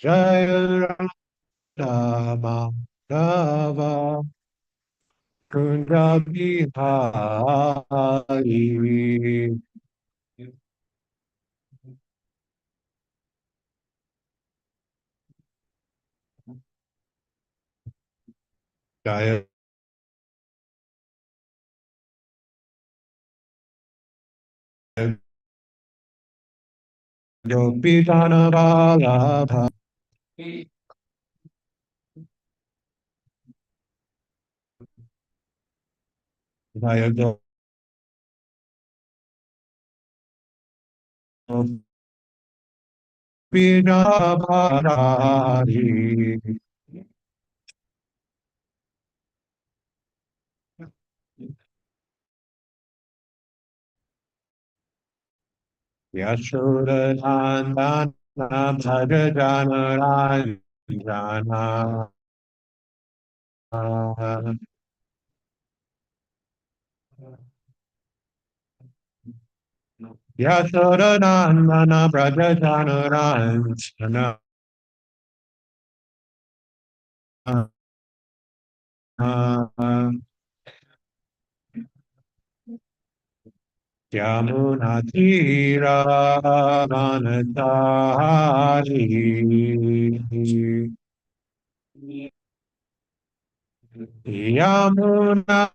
Jaya Rama Rava Kunda Bihari Jaya Jopitana Balabha Jaya Jopitana Bharari Yashodanandana Bhajajana Ranjana Yashodanandana Bhajajana Ranjana Yamunatira Manatari Yamunatira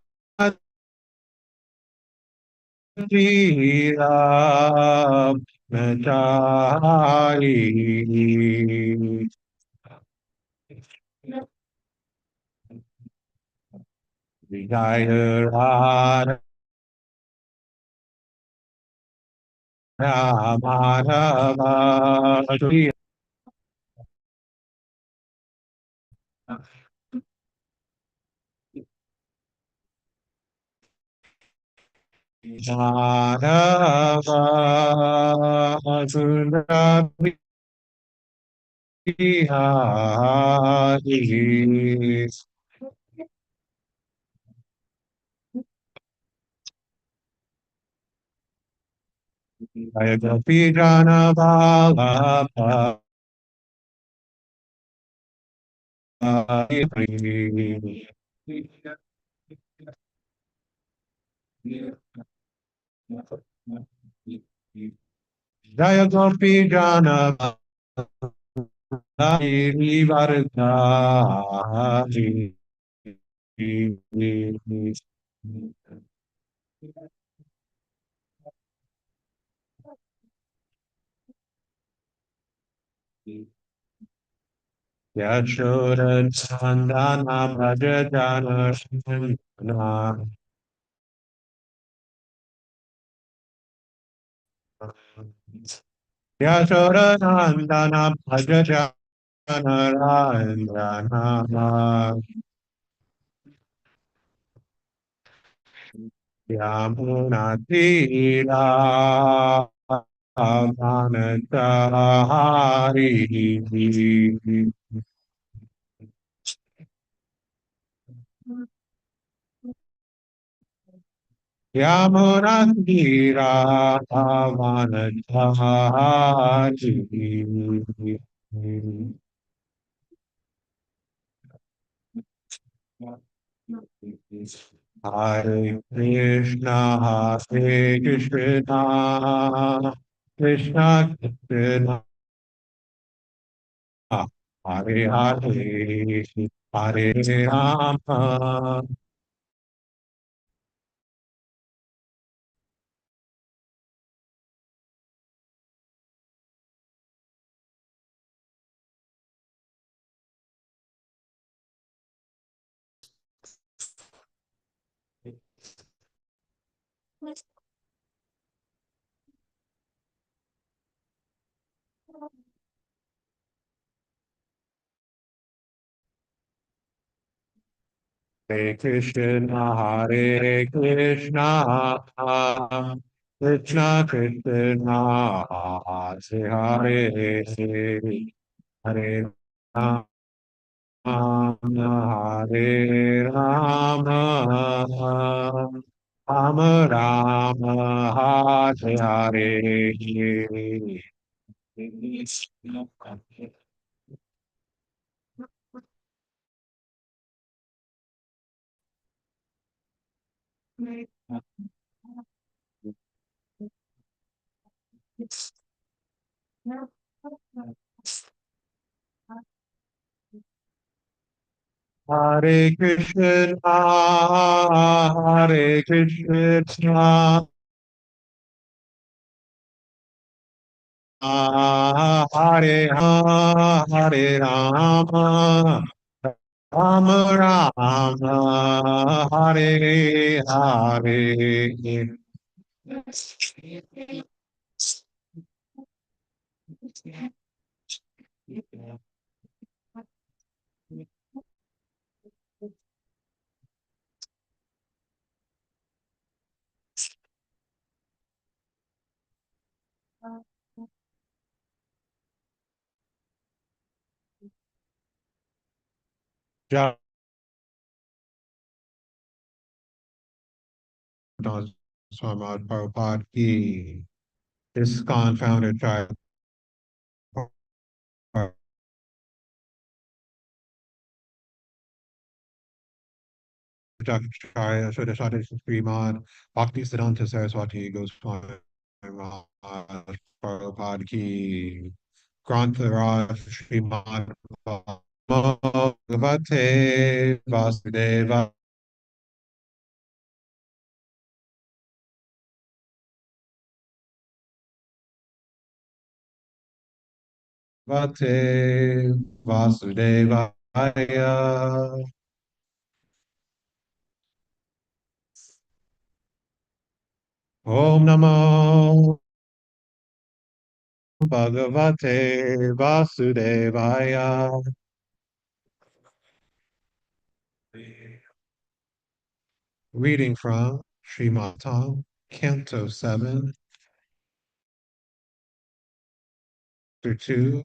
Manatari Vijaya Radha Madhava Madhava Sundara Bihari Jaya Gopi Jana Vala Jaya Gopi Jana Vardhani Yashoda Chandana Bhaja Jana Shandana Yashoda Nandana Bhaja Jana Ranjana Yamunatira Amanatari Yamunatira Amanatari Hare Krishna, Hare Krishna, Krishna Krishna, Hare Hare, Hare Rama. Hare Krishna, Hare Krishna, Krishna Krishna, Hare Hare, Hare Rama, Hare Rama, Rama Rama, Hare Hare. Hare Krishna, Hare Krishna, Hare Rama, Hare Rama, Rama Rama, Hare Hare. Jai Srimad Prabhupada ki. ISKCON founder Jai Jaya Shodashadi Srimad Bhakti Siddhanta Saraswati Goswami Maharaj Prabhupada ki. Grantaraj Srimad Bhagavate Vasudeva Vate Vasudevaya. Om Namo Bhagavate Vasudevaya. Reading from Srimad, Canto 7, Chapter 2,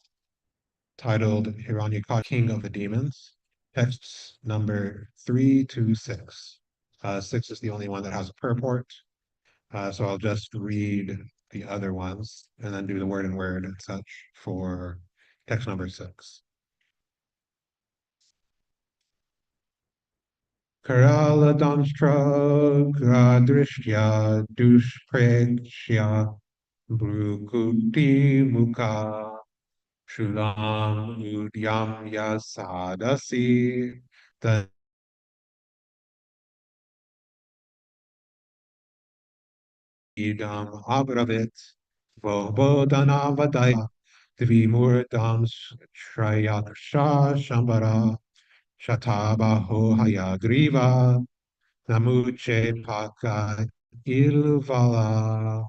titled Hiranyakashipu, King of the Demons. Texts number 3 to 6. 6 is the only one that has a purport. So I'll just read the other ones and then do the word and word and such for text number 6. Karala Damstra Gradrishtya Dushprechya Brukuti Mukha Shulam Udyam Yasadasi Idam Abravit Vobodhanavadaya Dvimurdam Shrayaksha Shambara Shatabaho Hayagriva Namuche Paka Ilvala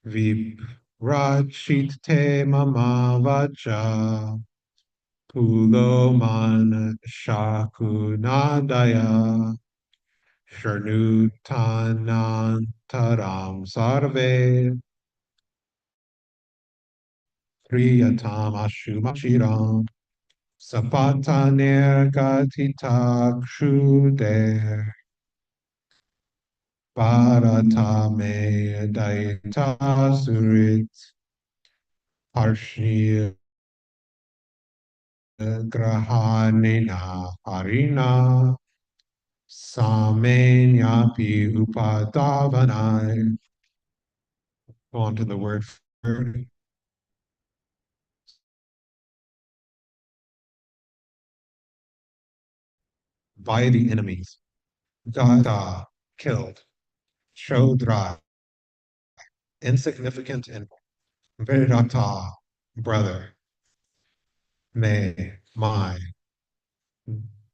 Vibrachit Te Mama Vacha Puloman Shakunadaya Sharnutanantaram Sarve Priyatam Ashumachiram Sapataner Gatitakshuder Bharatame Daita Surit Parshni Grahanena Harina Samenyapi Upadavanai. Go on to the word by the enemies. Gata, killed. Shodra, insignificant and Virata, brother. Me, my.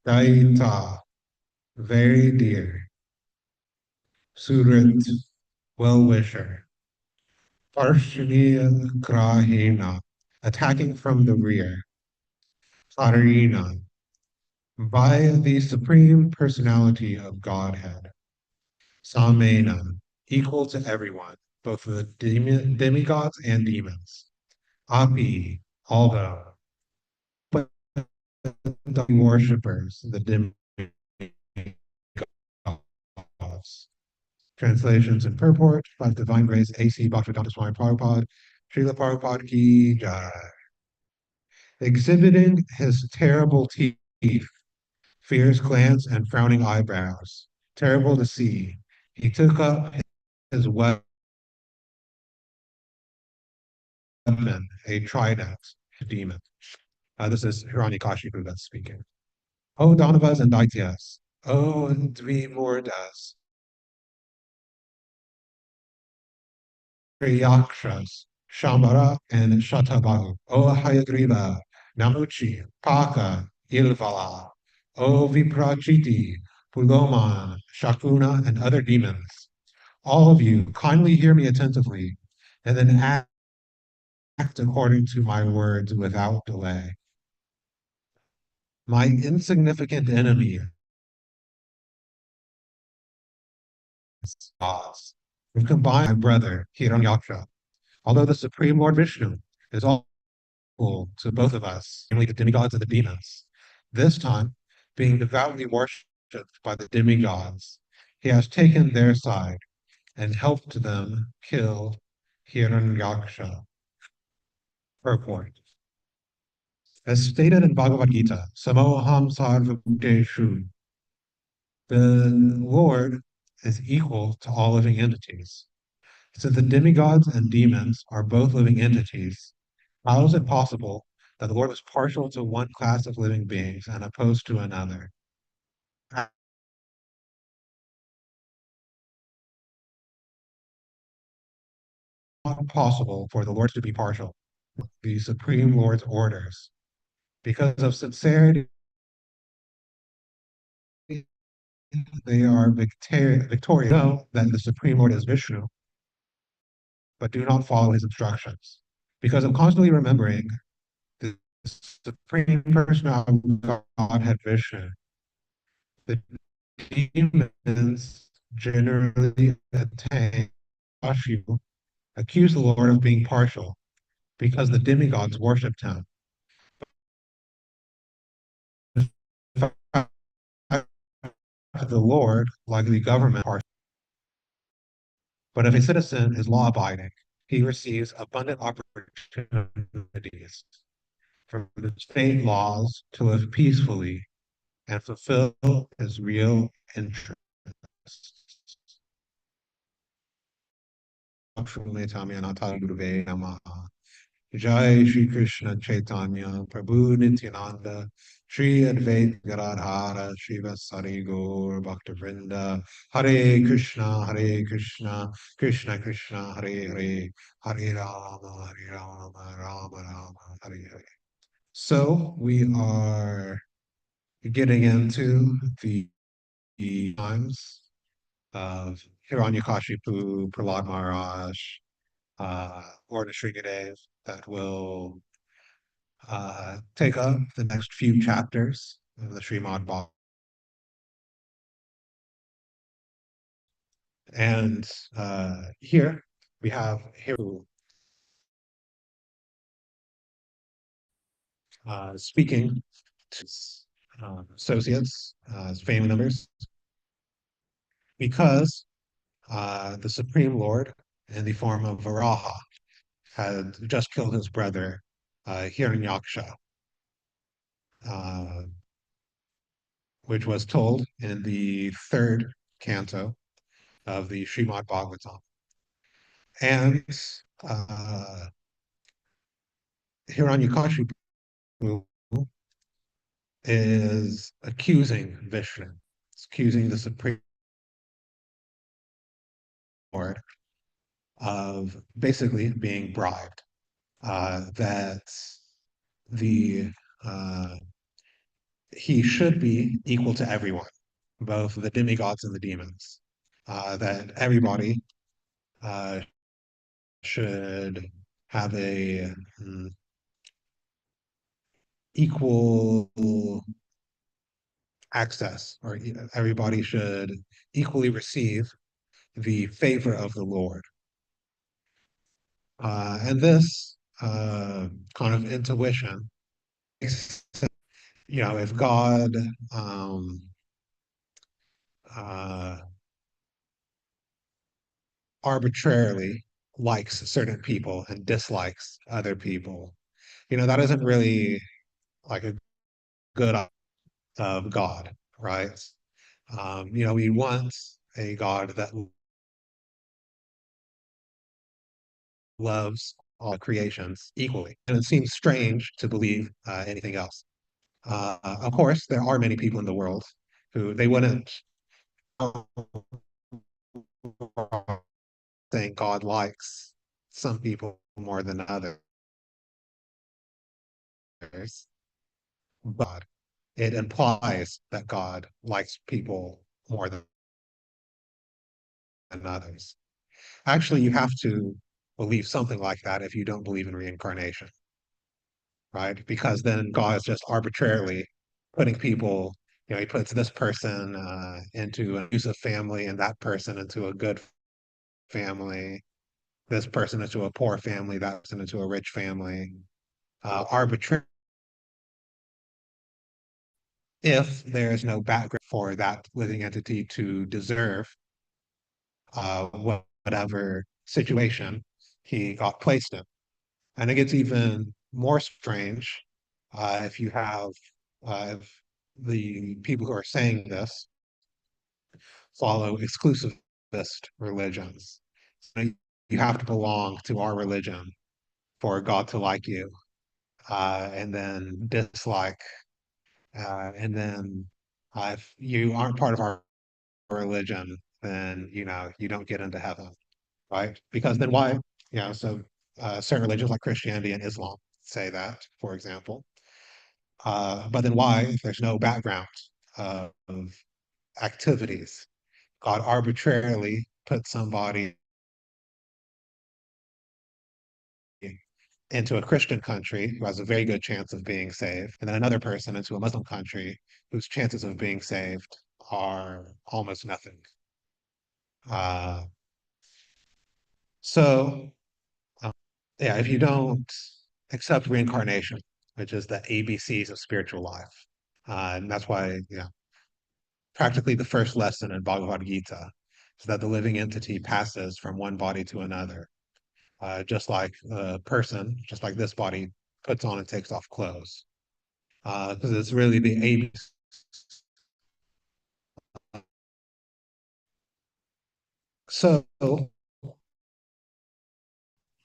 Daita, very dear. Surit, well-wisher. Parshaniya Grahina, attacking from the rear. Sarina, by the Supreme Personality of Godhead. Samena, equal to everyone, both the demigods and demons. Api, although. The worshippers, the demigods. Translations and purport by Divine Grace A.C. Bhaktivedanta Swami Prabhupada, Srila Prabhupada Ki Jai. Exhibiting his terrible teeth, fierce glance, and frowning eyebrows, terrible to see. He took up his weapon, a trident, a demon. This is Hiranyakashipu that's speaking. O Danavas and Daityas, O Dvimurdas, Yakshas, Shambhara, and Shatabahu, O Hayagriva, Namuchi, Paka, Ilvala, O Viprachiti, Puloman, Shakuna, and other demons. All of you, kindly hear me attentively, and then act according to my words without delay. My insignificant enemy is gods, who combine my brother Hiranyaksha. Although the Supreme Lord Vishnu is all equal to both of us, namely the demigods and the demons, this time, being devoutly worshipped by the demigods, he has taken their side and helped them kill Hiranyaksha. Purport. As stated in Bhagavad Gita, Samoham Sarvabhuteshu, the Lord is equal to all living entities. Since the demigods and demons are both living entities, how is it possible that the Lord was partial to one class of living beings and opposed to another? It's not possible for the Lord to be partial. The Supreme Lord's orders. Because of sincerity, they are victorious. Know that the Supreme Lord is Vishnu, but do not follow his instructions. Because of constantly remembering the Supreme Personality of Godhead Vishnu, the demons generally attain Ashivu, accuse the Lord of being partial, because the demigods worshipped him. The Lord, like the government, but if a citizen is law abiding, he receives abundant opportunities from the state laws to live peacefully and fulfill his real interests. Jai Shri Krishna Chaitanya Prabhu Nityananda Shri Advait Gadadhara Srivasari Gaur Bhaktavrinda Hare Krishna Krishna Krishna Hare Hare Hare Rama Rama Rama Hare Hare. So we are getting into the times of Hiranyakashipu, Prahlad Maharaj, Lord Sringadev that will take up the next few chapters of the Srimad Bhagavatam. And here we have Hiru speaking to his associates, his family members, because the Supreme Lord, in the form of Varaha, had just killed his brother Hiranyaksha, uh, which was told in the third canto of the Srimad Bhagavatam. And Hiranyakashipu is accusing Vishnu, it's accusing the Supreme Lord of basically being bribed, that the he should be equal to everyone, both the demigods and the demons, that everybody uh, should have a equal access, or everybody should equally receive the favor of the Lord. And this kind of intuition, if God uh, arbitrarily likes certain people and dislikes other people, that isn't really like a good of God, right? We want a God that loves all creations equally. And it seems strange to believe anything else. Of course, there are many people in the world who they wouldn't think God likes some people more than others, but it implies that God likes people more than others. Actually, you have to believe something like that if you don't believe in reincarnation, right? Because then God is just arbitrarily putting people, he puts this person into an abusive family and that person into a good family, this person into a poor family, that person into a rich family, arbitrary if there is no background for that living entity to deserve whatever situation he got placed in. And it gets even more strange if you have if the people who are saying this follow exclusivist religions. So you have to belong to our religion for God to like you, and then dislike, and then if you aren't part of our religion, then you don't get into heaven, right? Because then why? So certain religions like Christianity and Islam say that, for example. But then why, if there's no background of activities, God arbitrarily put somebody into a Christian country who has a very good chance of being saved, and then another person into a Muslim country whose chances of being saved are almost nothing. Uh, so, um, yeah, if you don't accept reincarnation, which is the ABCs of spiritual life, and that's why, practically the first lesson in Bhagavad Gita is that the living entity passes from one body to another, just like a person, just like this body puts on and takes off clothes. Because it's really the ABC. So,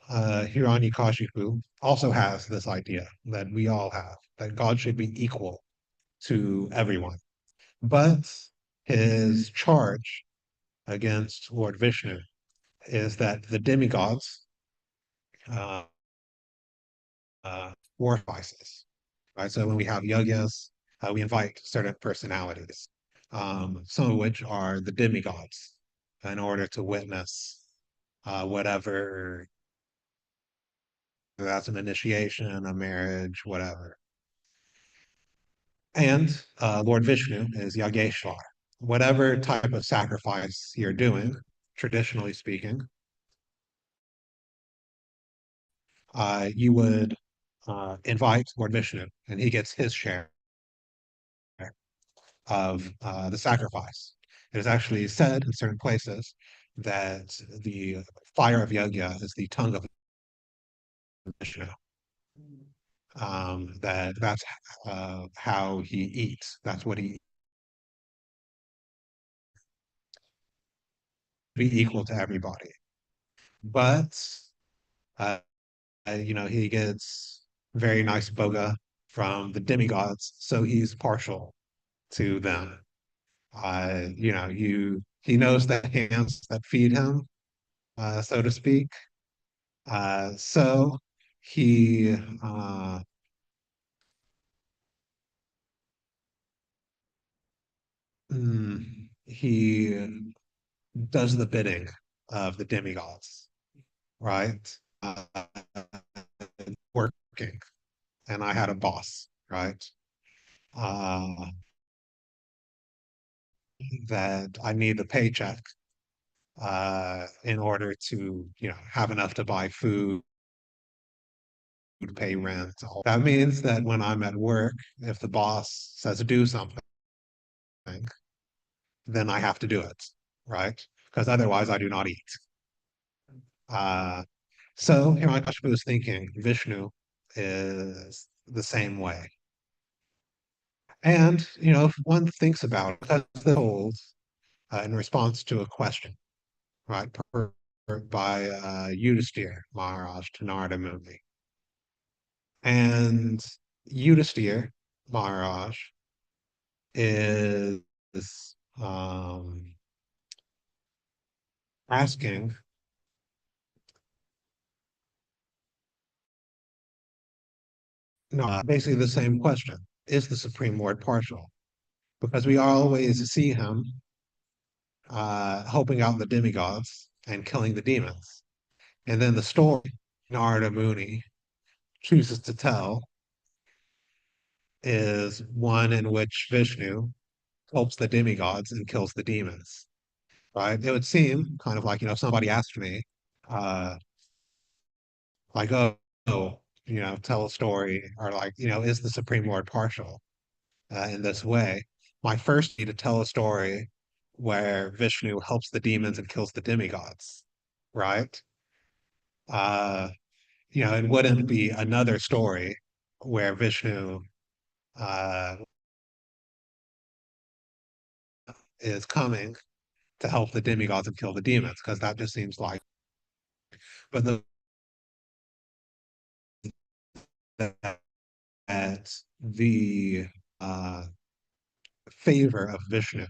Hiranyakashipu also has this idea that we all have, that God should be equal to everyone. But his charge against Lord Vishnu is that the demigods uh, war spices, right? So when we have yajnas, we invite certain personalities, some of which are the demigods, in order to witness whatever, that's an initiation, a marriage, whatever. And Lord Vishnu is Yageshwar. Whatever type of sacrifice you're doing, traditionally speaking, you would invite Lord Vishnu, and he gets his share of the sacrifice. It is actually said in certain places that the fire of Yajna is the tongue of Vishnu. That's how he eats. That's what he be equal to everybody. But uh, he gets very nice boga from the demigods, so he's partial to them. He knows the hands that feed him, so to speak. So he he does the bidding of the demigods, right? Working, and I had a boss, right? Uh, that I need the paycheck in order to, have enough to buy food, pay rent. That means that when I'm at work, if the boss says do something, then I have to do it, right? Because otherwise I do not eat. Uh, so Hiranyakashipu is thinking Vishnu is the same way. And, if one thinks about it, because they're told in response to a question, right, by Yudhisthira Maharaj to Narada Muni. And Yudhisthira Maharaj is um, asking, no, basically the same question. Is the Supreme Lord partial? Because we always see him helping out the demigods and killing the demons. And then the story Narada Muni chooses to tell is one in which Vishnu helps the demigods and kills the demons. Right? It would seem kind of like, if somebody asked me, uh, like, oh, tell a story, or like, is the Supreme Lord partial in this way? My first be to tell a story where Vishnu helps the demons and kills the demigods, right? Uh, it wouldn't be another story where Vishnu uh, is coming to help the demigods and kill the demons, because that just seems like, but that the uh, favor of Vishnu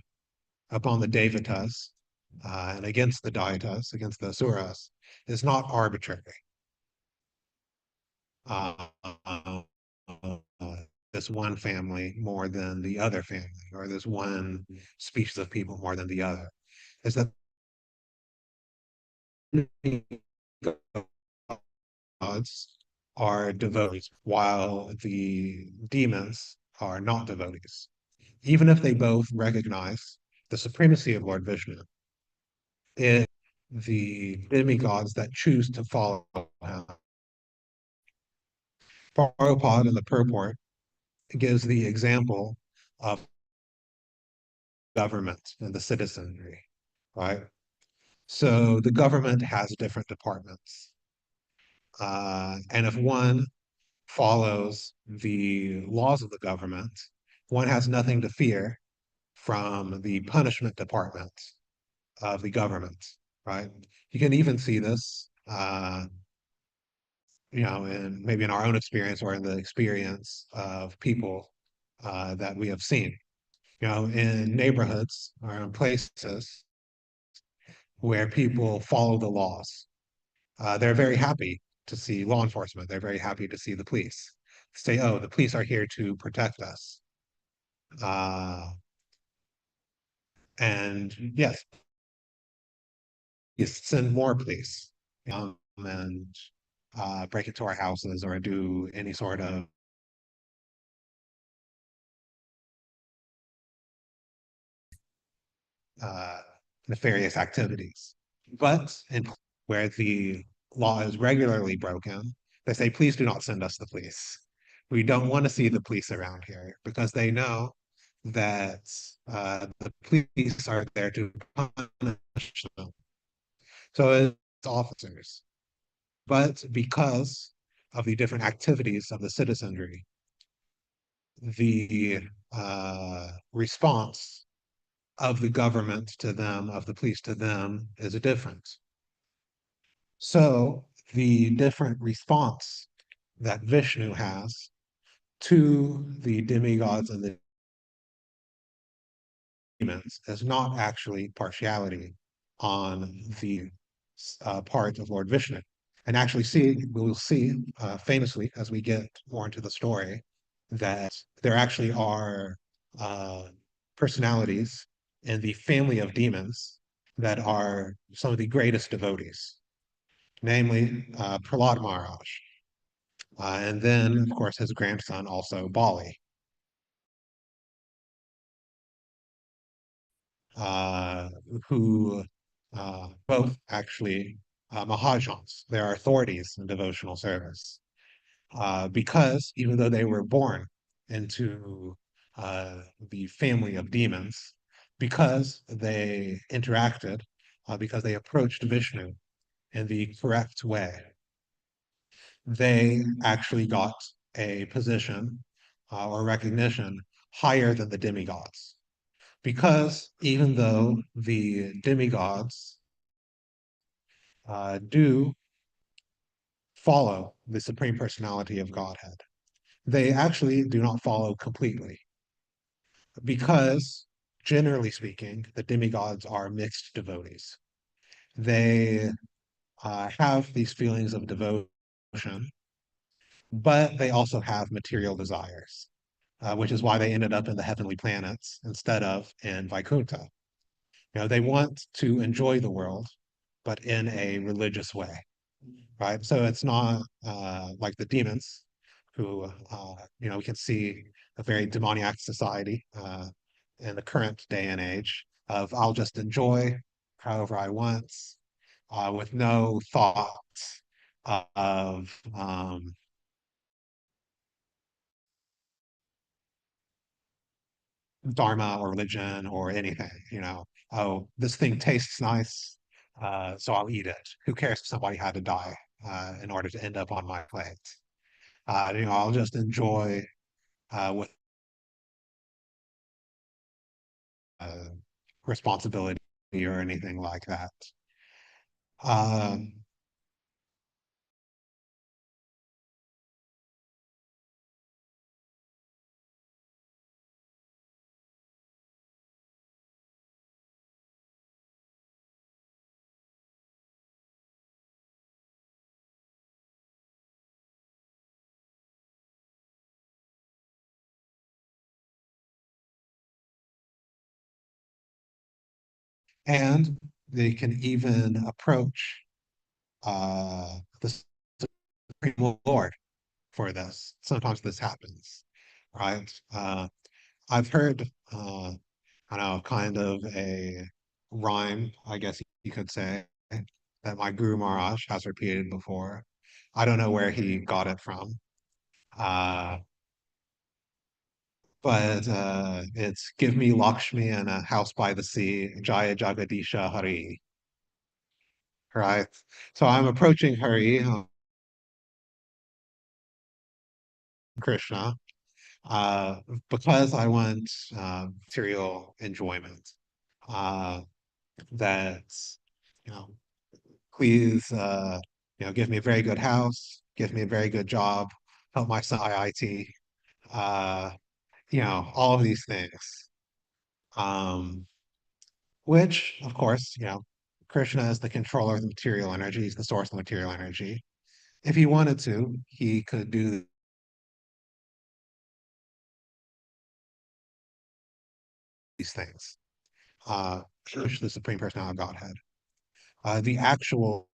upon the Devatas and against the Daitas, against the Asuras, is not arbitrary. Uh, uh, this one family more than the other family, or this one species of people more than the other. Is that gods are devotees, while the demons are not devotees. Even if they both recognize the supremacy of Lord Vishnu, it the demigods that choose to follow him. Prabhupada in the purport gives the example of government and the citizenry, right? So the government has different departments. And if one follows the laws of the government, one has nothing to fear from the punishment department of the government, right? You can even see this, in maybe in our own experience or in the experience of people that we have seen, in neighborhoods or in places where people follow the laws. They're very happy to see law enforcement. They're very happy to see the police. Say, oh, the police are here to protect us. Uh, and yes, you send more police and break into our houses or do any sort of uh, nefarious activities. But where the law is regularly broken, they say, please do not send us the police. We don't want to see the police around here, because they know that the police are there to punish them. So it's officers. But because of the different activities of the citizenry, the response of the government to them, of the police to them, is different. So the different response that Vishnu has to the demigods and the demons is not actually partiality on the part of Lord Vishnu. And actually, we will see famously as we get more into the story that there actually are uh, personalities in the family of demons that are some of the greatest devotees, namely Prahlad Maharaj. And then, of course, his grandson, also Bali, uh, who both actually Mahajans. They're authorities in devotional service. Because even though they were born into the family of demons, because they interacted, because they approached Vishnu in the correct way, they actually got a position or recognition higher than the demigods. Because even though the demigods do follow the Supreme Personality of Godhead, they actually do not follow completely. Because, generally speaking, the demigods are mixed devotees. They have these feelings of devotion, but they also have material desires, which is why they ended up in the heavenly planets instead of in Vaikuntha. They want to enjoy the world, but in a religious way, right? So it's not like the demons who, we can see a very demoniac society in the current day and age of I'll just enjoy however I want with no thought of dharma or religion or anything, oh, this thing tastes nice, so I'll eat it. Who cares if somebody had to die in order to end up on my plate? I'll just enjoy with uh, responsibility or anything like that. Um, and they can even approach the Supreme Lord for this. Sometimes this happens, right? I've heard, I know, kind of a rhyme, I guess you could say, that my Guru Maharaj has repeated before. I don't know where he got it from, uh, but it's give me Lakshmi and a house by the sea, Jaya Jagadisha Hari, right? So I'm approaching Hari, Krishna, uh, because I want material enjoyment. Uh, that, you know, please, give me a very good house, give me a very good job, help my son IIT, uh, all of these things. Um, which, of course, Krishna is the controller of the material energy, he's the source of material energy. If he wanted to, he could do these things. Which the Supreme Personality of Godhead. The actual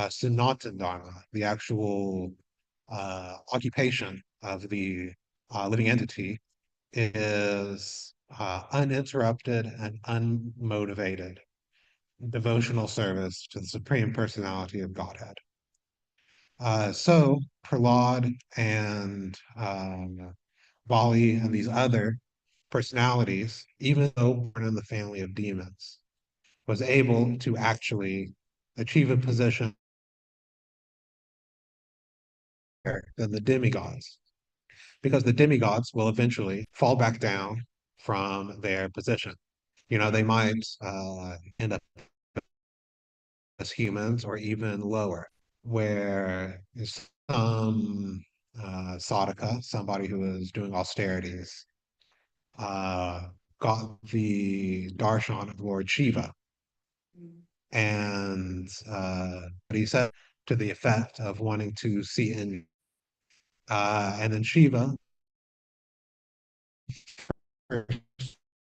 Sanatan Dharma, the actual occupation of the living entity is uninterrupted and unmotivated devotional service to the Supreme Personality of Godhead. So Prahlad and Bali and these other personalities, even though born in the family of demons, was able to actually achieve a position higher than the demigods, because the demigods will eventually fall back down from their position. They might end up as humans or even lower, where some sadhaka, somebody who is doing austerities, uh, got the darshan of Lord Shiva. And he said to the effect of wanting to see in, and then Shiva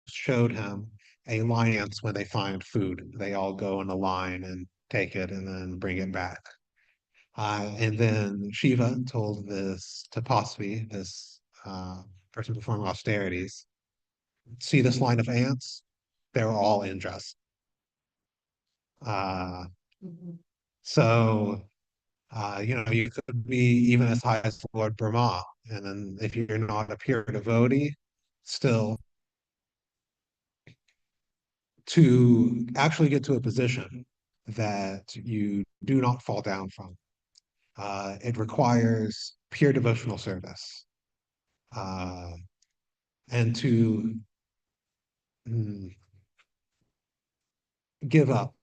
showed him a line ants when they find food. They all go in a line and take it and then bring it back. And then Shiva told this Tapasvi, this person performing austerities, see this line of ants? They're all Indras. Uh, so, you could be even as high as Lord Brahma. And then if you're not a pure devotee, still to actually get to a position that you do not fall down from. It requires pure devotional service. uh, and to mm, give up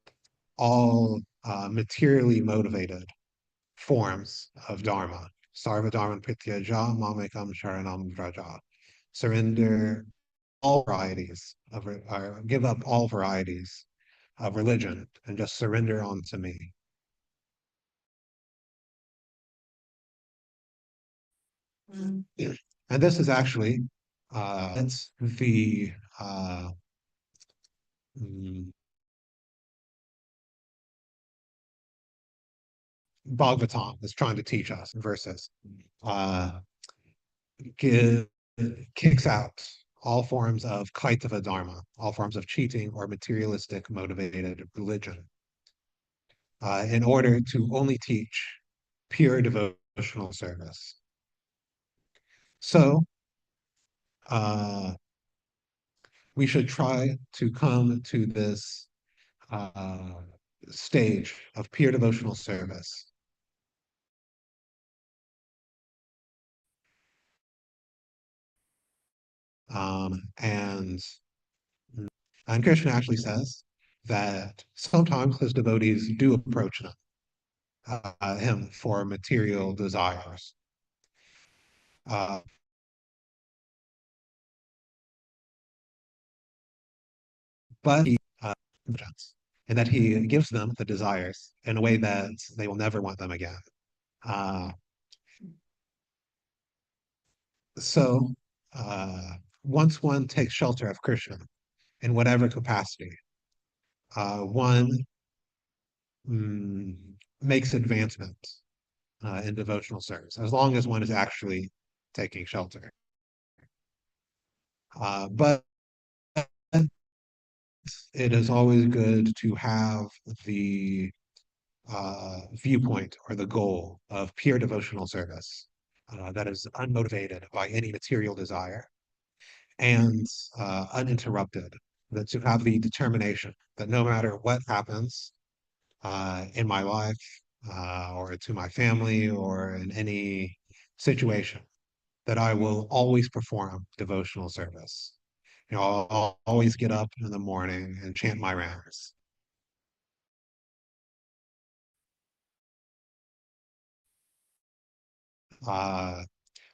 all materially motivated forms of dharma. Sarva dharma prityaja mamekam sharanam vraja. Surrender all varieties of, or give up all varieties of religion and just surrender onto me. Mm. And this is actually it's the mm, Bhagavatam is trying to teach us verses. Uh, give, kicks out all forms of kaitava dharma, all forms of cheating or materialistic motivated religion, in order to only teach pure devotional service. So uh, we should try to come to this uh, stage of pure devotional service. Um, and and Krishna actually says that sometimes his devotees do approach him for material desires. Uh, but he and that he gives them the desires in a way that they will never want them again. Uh, so uh, once one takes shelter of Krishna in whatever capacity, one mm, makes advancement in devotional service, as long as one is actually taking shelter. But it is always good to have the viewpoint or the goal of pure devotional service that is unmotivated by any material desire and uninterrupted. That to have the determination that no matter what happens in my life or to my family or in any situation, that I will always perform devotional service. I'll always get up in the morning and chant my rounds. Uh,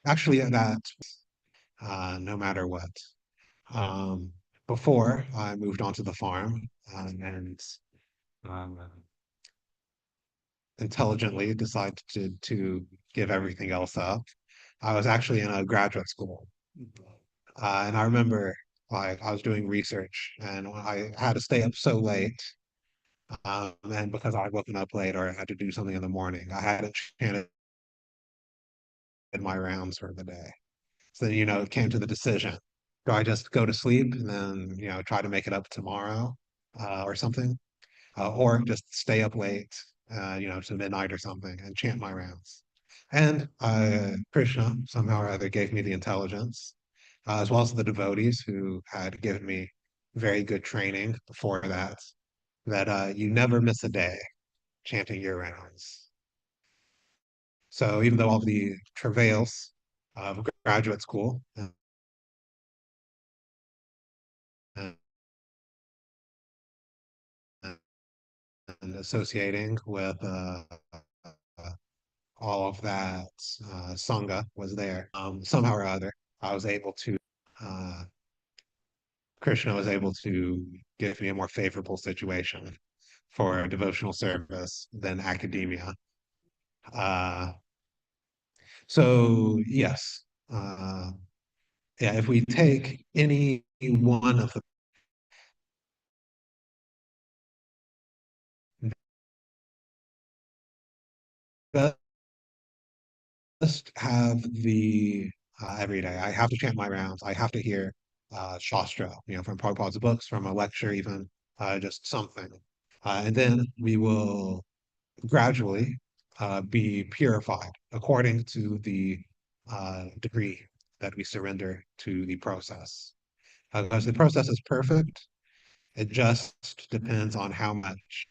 Actually, that no matter what. Um, Before I moved onto the farm and um, intelligently decided to give everything else up, I was actually in a graduate school. And I remember like I was doing research and I had to stay up so late. And because I'd woken up late or I had to do something in the morning, I hadn't chanted my rounds for the day. So, it came to the decision. Do I just go to sleep and then, try to make it up tomorrow or something? Or just stay up late, to midnight or something and chant my rounds. And Krishna somehow or other gave me the intelligence, as well as the devotees who had given me very good training before that, that you never miss a day chanting your rounds. So even though all the travails of graduate school and, and associating with all of that sangha was there. Somehow or other, I was able to, uh, Krishna was able to give me a more favorable situation for devotional service than academia. Uh, so, yes, uh, yeah, if we take any one of the just have the every day. I have to chant my rounds. I have to hear Shastra, from Prabhupada's books, from a lecture, even just something. And then we will gradually be purified according to the degree that we surrender to the process. Because the process is perfect, it just depends on how much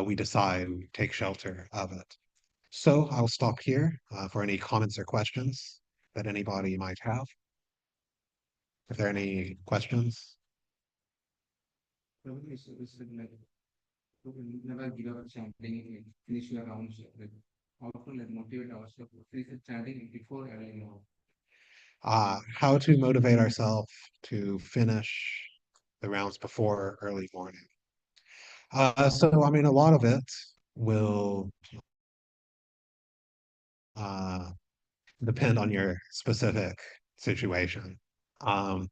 we decide we take shelter of it. So I'll stop here for any comments or questions that anybody might have. If there are any questions. Probably it's like to never give up chanting, like finish your rounds, like often like motivate ourselves to finish the chanting before early now. How to motivate ourselves to finish the rounds before early morning. So, I mean, a lot of it will uh, depend on your specific situation. Um,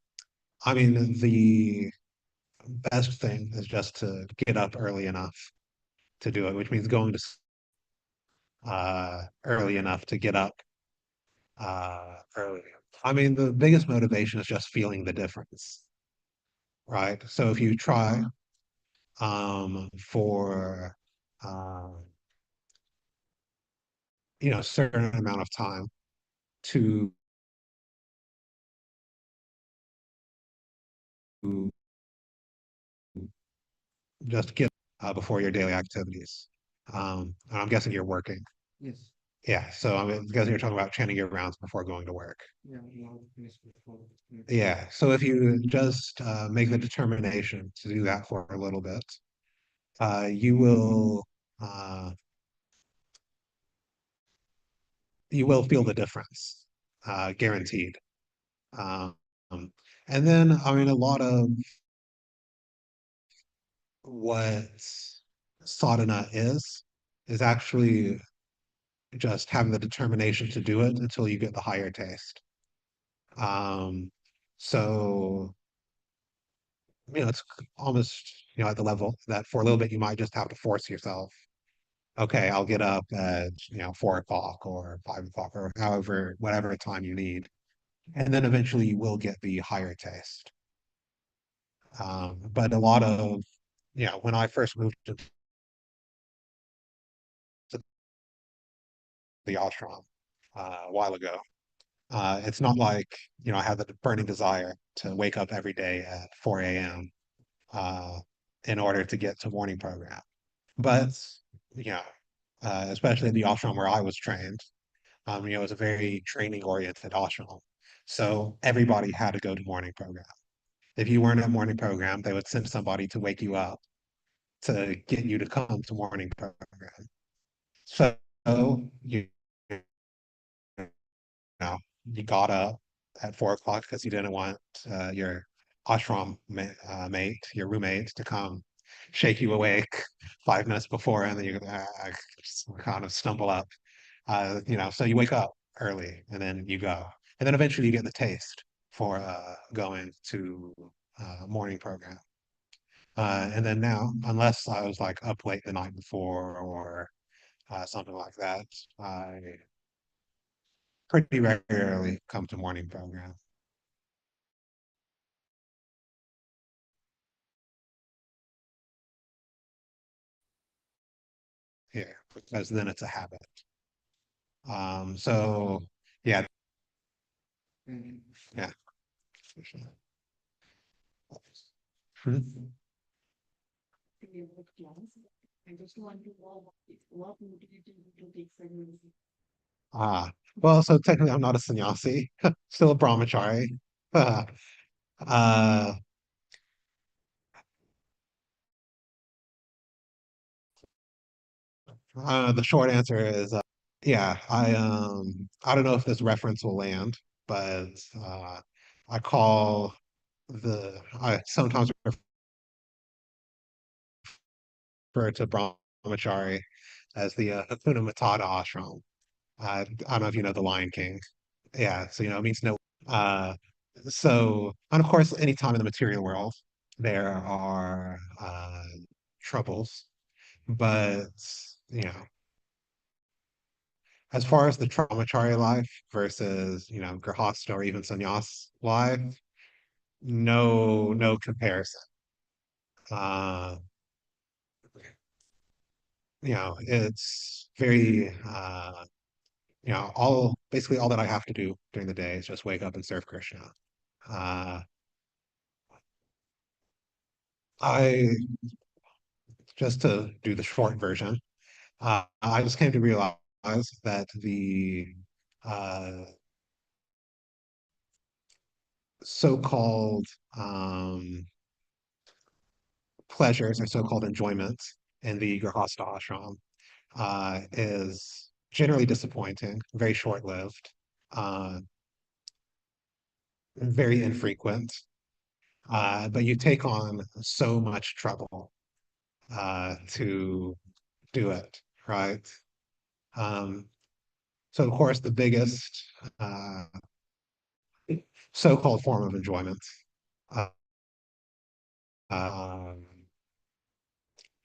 I mean, the best thing is just to get up early enough to do it, which means going to early enough to get up early. I mean, the biggest motivation is just feeling the difference, right? So if you try for uh, a certain amount of time to just get before your daily activities. And I'm guessing you're working. Yes. Yeah, so I'm guessing you're talking about chanting your rounds before going to work. Yeah, we have to finish before. Yeah, so if you just make the determination to do that for a little bit, you uh, will feel the difference, guaranteed. Um, and then, I mean, a lot of what sadhana is actually just having the determination to do it until you get the higher taste. Um, so, it's almost, at the level that for a little bit you might just have to force yourself. Okay, I'll get up at, 4 o'clock or 5 o'clock or however, whatever time you need. And then eventually you will get the higher taste. But a lot of, when I first moved to the ashram a while ago, it's not like, I had the burning desire to wake up every day at 4 a.m. Uh, in order to get to morning program. But, you know, especially in the ashram where I was trained, it was a very training oriented ashram. So everybody had to go to morning program. If you weren't at morning program, they would send somebody to wake you up to get you to come to morning program. So you know, you got up at 4 o'clock because you didn't want your mate, your roommate, to come shake you awake 5 minutes before, and then you just kind of stumble up. So you wake up early, and then you go, and then eventually you get the taste for going to morning program. And then now, unless I was like up late the night before or something like that, I pretty regularly come to morning program here because then it's a habit. So yeah, And yeah. For sure. Mhm. favorite class. I just want to know what motivated you to take pregnancy. Ah, well, so technically I'm not a sannyasi, still a brahmachari. Uh, uh, the short answer is, yeah, I don't know if this reference will land, but I call I sometimes refer to brahmachari as the Hakuna Matata ashram. I don't know if you know the Lion King. Yeah, so it means no. Uh, and of course, anytime in the material world, there are troubles, but you know, as far as the brahmachari life versus grihastha or even sannyas life, no comparison. Uh, it's very all basically all that I have to do during the day is just wake up and serve Krishna. Uh, I just to do the short version, I just came to realize that the uh, so-called um, pleasures or so-called enjoyments in the Grihastha ashram is generally disappointing, very short-lived, uh, very infrequent, but you take on so much trouble to do it, right? Um, so, of course, the biggest uh, so-called form of enjoyment, uh, um,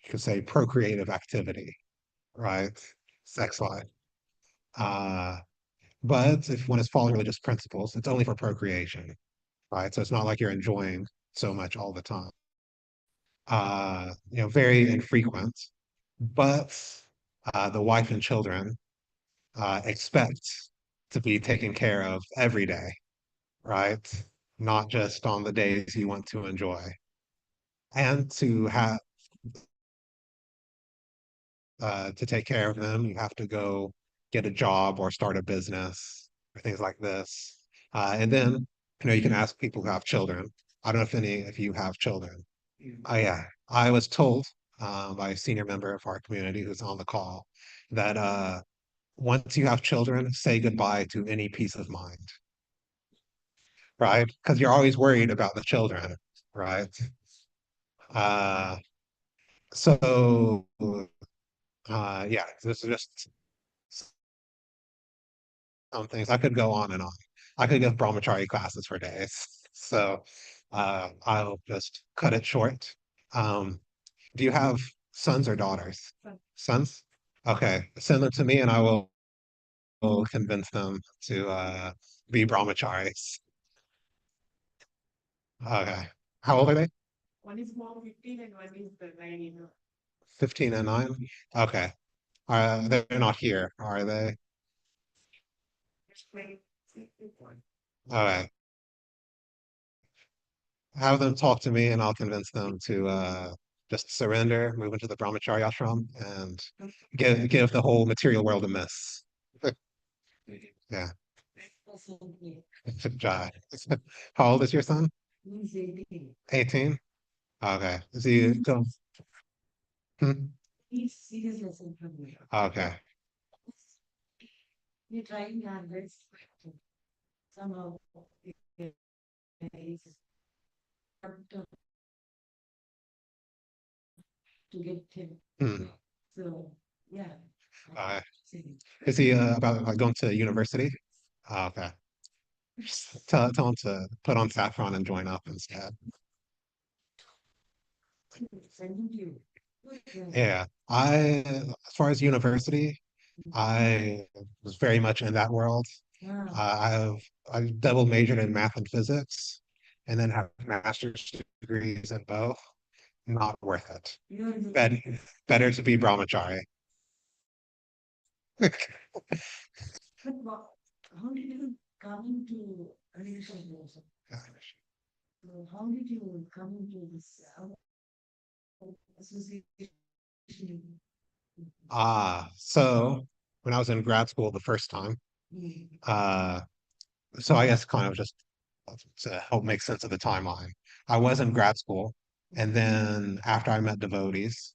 you could say procreative activity, right? Sex life. Uh, but if one is following religious principles, it's only for procreation, right? So it's not like you're enjoying so much all the time. Very infrequent, but the wife and children expect to be taken care of every day, right? Not just on the days you want to enjoy. And to take care of them, you have to go get a job or start a business or things like this. And then, you can ask people who have children. I don't know if you have children. Oh yeah, I was told by a senior member of our community who's on the call that once you have children, say goodbye to any peace of mind, right? Because you're always worried about the children, right? Uh, so yeah, this is just some things. I could go on and on. I could give brahmachari classes for days. So I'll just cut it short. Um, do you have sons or daughters? Sons? Okay, send them to me and I will convince them to be brahmacharis. Okay. How old are they? 15 and 9? Okay. They're not here, are they? Okay. Have them talk to me and I'll convince them to just surrender, move into the brahmacharya ashram, and give the whole material world a miss. Yeah. Jai. How old is your son? 18? Okay. Is he still? Hmm? Okay. Hmm. Uh, is he about like going to university? Okay. Tell him to put on saffron and join up instead. Yeah. As far as university, I was very much in that world. I double majored in math and physics, and then have master's degrees in both. Not worth it. Bet Better to be brahmachari. So when I was in grad school the first time, uh, so I guess kind of just to help make sense of the timeline. I was in grad school, and then after I met devotees,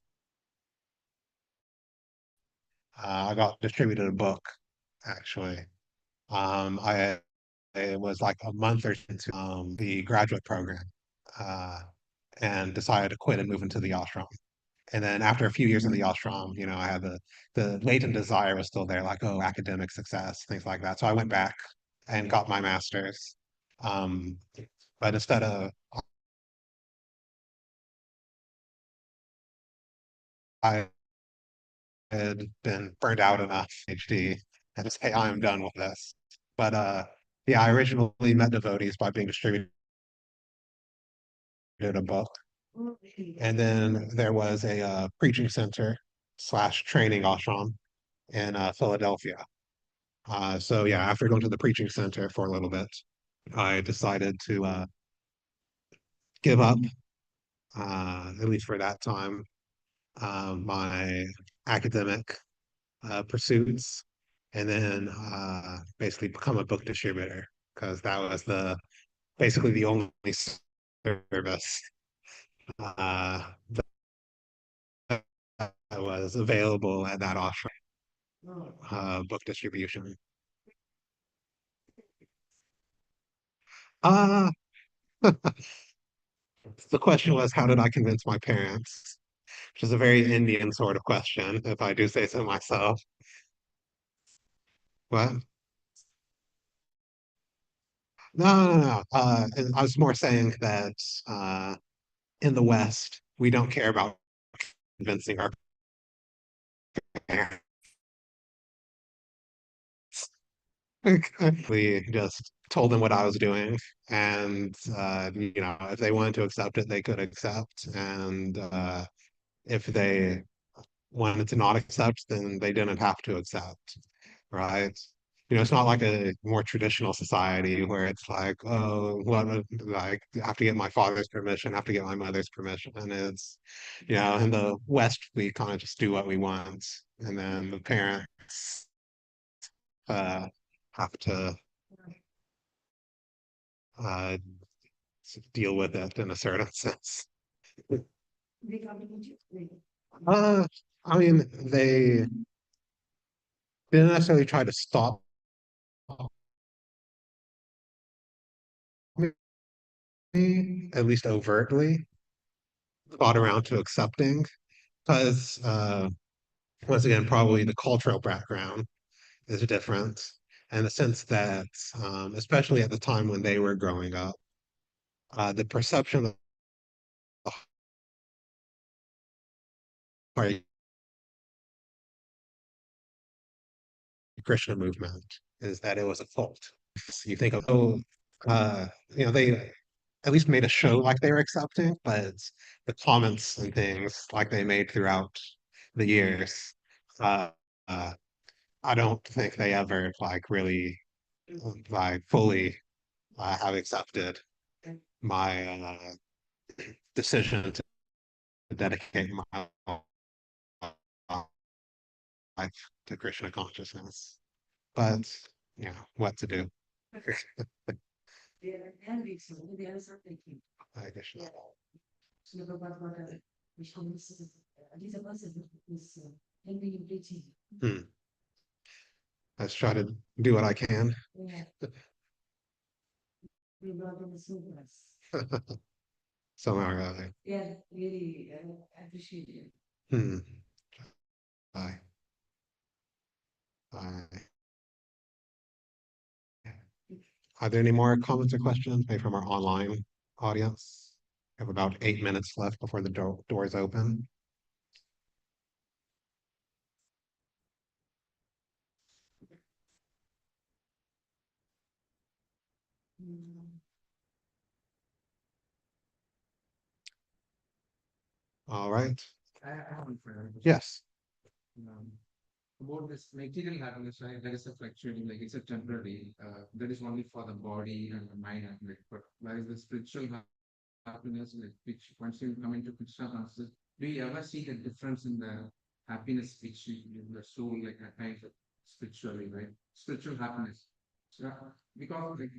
I got distributed a book, actually. I It was like a month or two into the graduate program, uh, and decided to quit and move into the ashram. And then after a few years in the ashram, I had the latent desire was still there, like, oh, academic success, things like that. So I went back and got my master's. Um, but instead of I had been burned out enough PhD and just, hey, I am done with this. But yeah, I originally met devotees by being distributed a book. And then there was a preaching center slash training ashram in Philadelphia. So yeah, after going to the preaching center for a little bit, I decided to give up, at least for that time, my academic pursuits. and then basically become a book distributor because that was the basically the only service uh, that was available at that offshore book distribution. Uh, the question was, how did I convince my parents? Which is a very Indian sort of question, if I do say so myself. What? No, no, no. I was more saying that uh, in the West, we don't care about convincing our parents. We just told them what I was doing, and if they wanted to accept it, they could accept, and if they wanted to not accept, then they didn't have to accept, right? It's not like a more traditional society where it's like, oh, like I have to get my father's permission, I have to get my mother's permission. And in the West, we kind of just do what we want. And then the parents uh, have to uh, deal with it in a certain sense. Uh, I mean, they didn't necessarily try to stop me, at least overtly, got around to accepting, because once again, probably the cultural background is different, and the sense that, especially at the time when they were growing up, the perception of the Krishna movement is that it was a cult. So you think of, oh, they at least made a show like they were accepting, but the comments and things like they made throughout the years, uh, uh, I don't think they ever like really like fully have accepted my decision to dedicate my life to Krishna consciousness. But what to do? I guess not. Hmm. Let's try to do what I can. Somehow or other. Hmm. Bye. Bye. Are there any more comments or questions, maybe from our online audience? We have about 8 minutes left before the doors open. All right. I have one friend. Yes. Um, about this material happiness, right? That is a fluctuating, like it's a temporary. That is only for the body and the mind, like, but where is the spiritual happiness, like which once you come into Krishna consciousness, do you ever see the difference in the happiness which in the soul, like at times spiritually, right? Spiritual happiness. So because like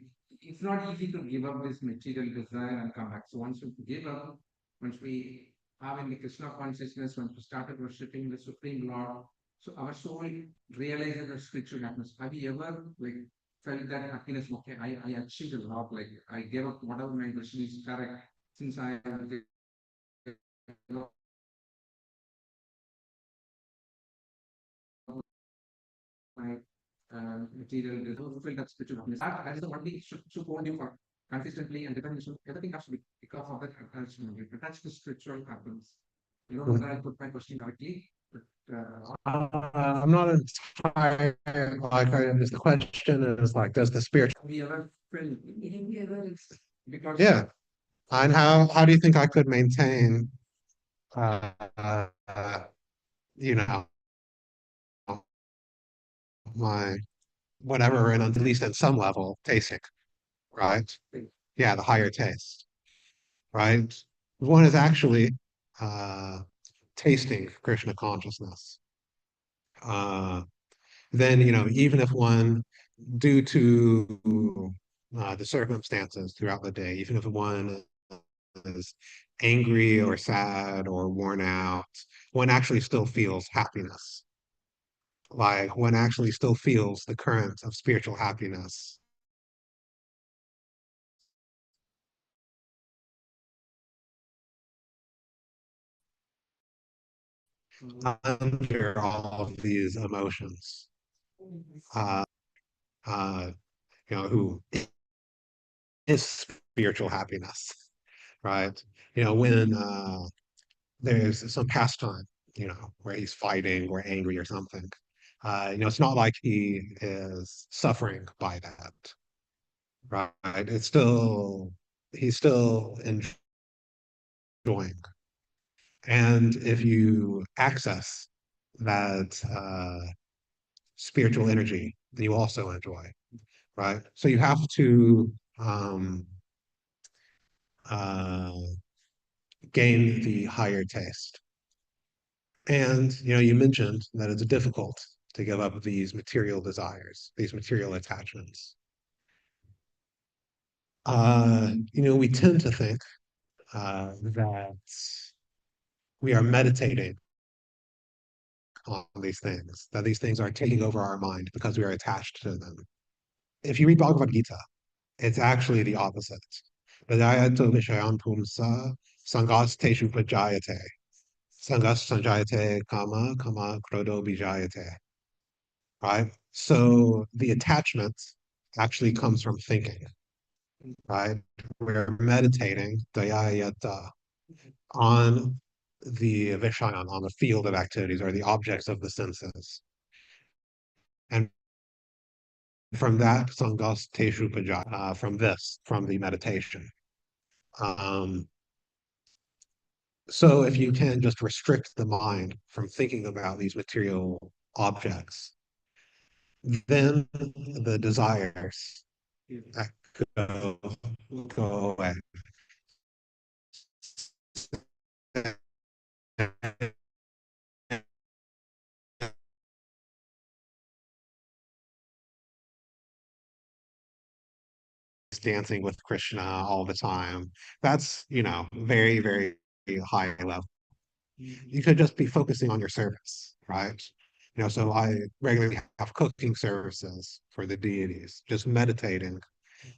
it's not easy to give up this material desire and come back. So once you give up, once we have in the Krishna consciousness, once we started worshipping the Supreme Lord, so our soul realizes the spiritual happiness. Have you ever like felt that happiness? Okay, I achieved a lot. Like I gave up whatever my question is correct since I my material feel that spiritual happiness. That is the only should hold you for consistently and determination. Everything has to be because of that attachment. Like, attached to spiritual happiness. You know whether I put my question correctly, but I'm not entirely like is the question is like, does the spirit? have you ever felt because Yeah. And how do you think I could maintain uh, uh you know my whatever and at least at some level tasting, right? Yeah, the higher taste, right? One is actually uh tasting Krishna consciousness. Uh then, even if one, due to the circumstances throughout the day, even if one is angry or sad or worn out, one actually still feels happiness. Like one actually still feels the current of spiritual happiness under all of these emotions. Uh, uh, who is spiritual happiness, right? When there's some pastime, where he's fighting or angry or something, it's not like he is suffering by that, right? It's still, he's still enjoying. And if you access that spiritual energy, then you also enjoy, right? So you have to um, uh, gain the higher taste. And you mentioned that it's difficult to give up these material desires, these material attachments. We tend to think that we are meditating on these things, that these things are taking over our mind because we are attached to them. If you read Bhagavad Gita, it's actually the opposite. Vijayato Vishayam Pumsa Sangas Teshu Pajayate. Sangas Sanjayate Kama Kama Krodo Vijayate. Right? So the attachment actually comes from thinking, right? We're meditating dayayata on the vishayan, on the field of activities or the objects of the senses. And from that, sangas teshu pajaya, from the meditation. Um, so if you can just restrict the mind from thinking about these material objects, then the desires that go, go away. Dancing with Krishna all the time. That's, very, very high level. You could just be focusing on your service, right? So I regularly have cooking services for the deities, just meditating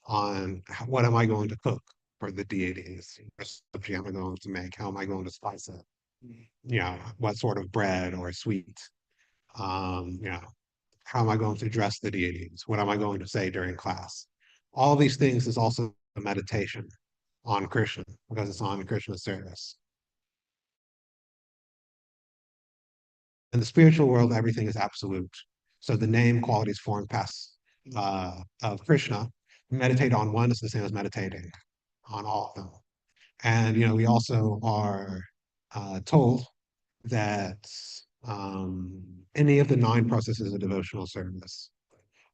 on what am I going to cook for the deities? What recipe am I going to make? How am I going to spice it? What sort of bread or sweet? Um, you know, how am I going to address the deities? What am I going to say during class? All these things is also a meditation on Krishna because it's on Krishna's service. In the spiritual world, everything is absolute. So the name, qualities, form, paths of Krishna, meditate on one is the same as meditating on all of them. And we also are told that any of the nine processes of devotional service,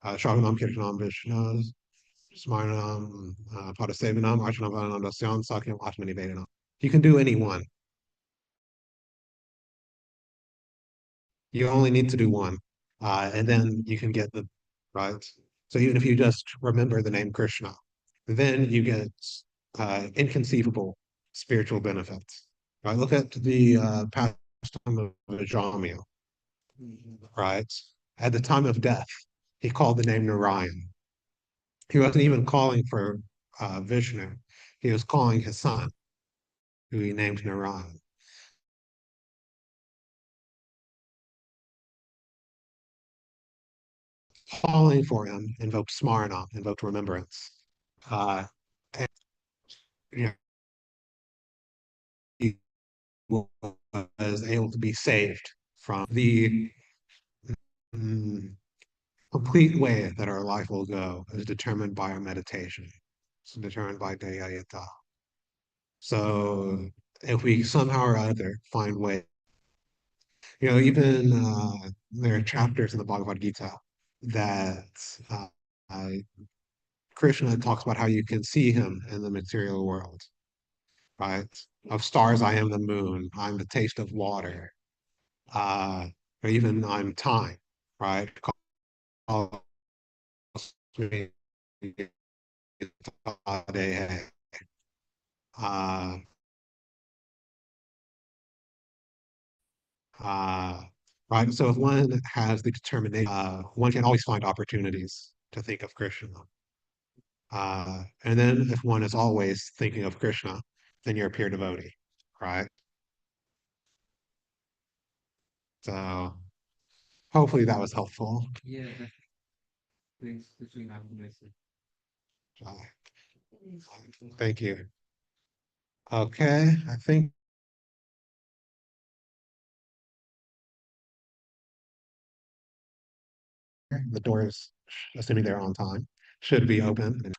Shravanam, Kirtanam, Vishnu, Smarnam, Padasevanam, Archanavanam, Dasyan, Sakyam, Atmani Vedanam. You can do any one. You only need to do one. And then you can get the right. So even if you just remember the name Krishna, then you get inconceivable spiritual benefits. Right? Look at the pastime of Jamil, right? At the time of death, he called the name Narayan. He wasn't even calling for Vishnu. He was calling his son, who he named Narayan. Calling for him invoked smarana, invoked remembrance. Uh, and, you know, he was able to be saved from the mm, complete way that our life will go is determined by our meditation. It's determined by Dayayata. So if we somehow or other find way, even there are chapters in the Bhagavad Gita that uh, uh, Krishna talks about how you can see him in the material world, right? Of stars, I am the moon, I'm the taste of water, or even I'm time, right? Uh, uh, right. So if one has the determination, one can always find opportunities to think of Krishna. And then if one is always thinking of Krishna, then you're a pure devotee, right? So hopefully that was helpful. Yeah, that brings spiritual happiness. Uh, Thank you. Okay, I think the doors, assuming they're on time, should be open.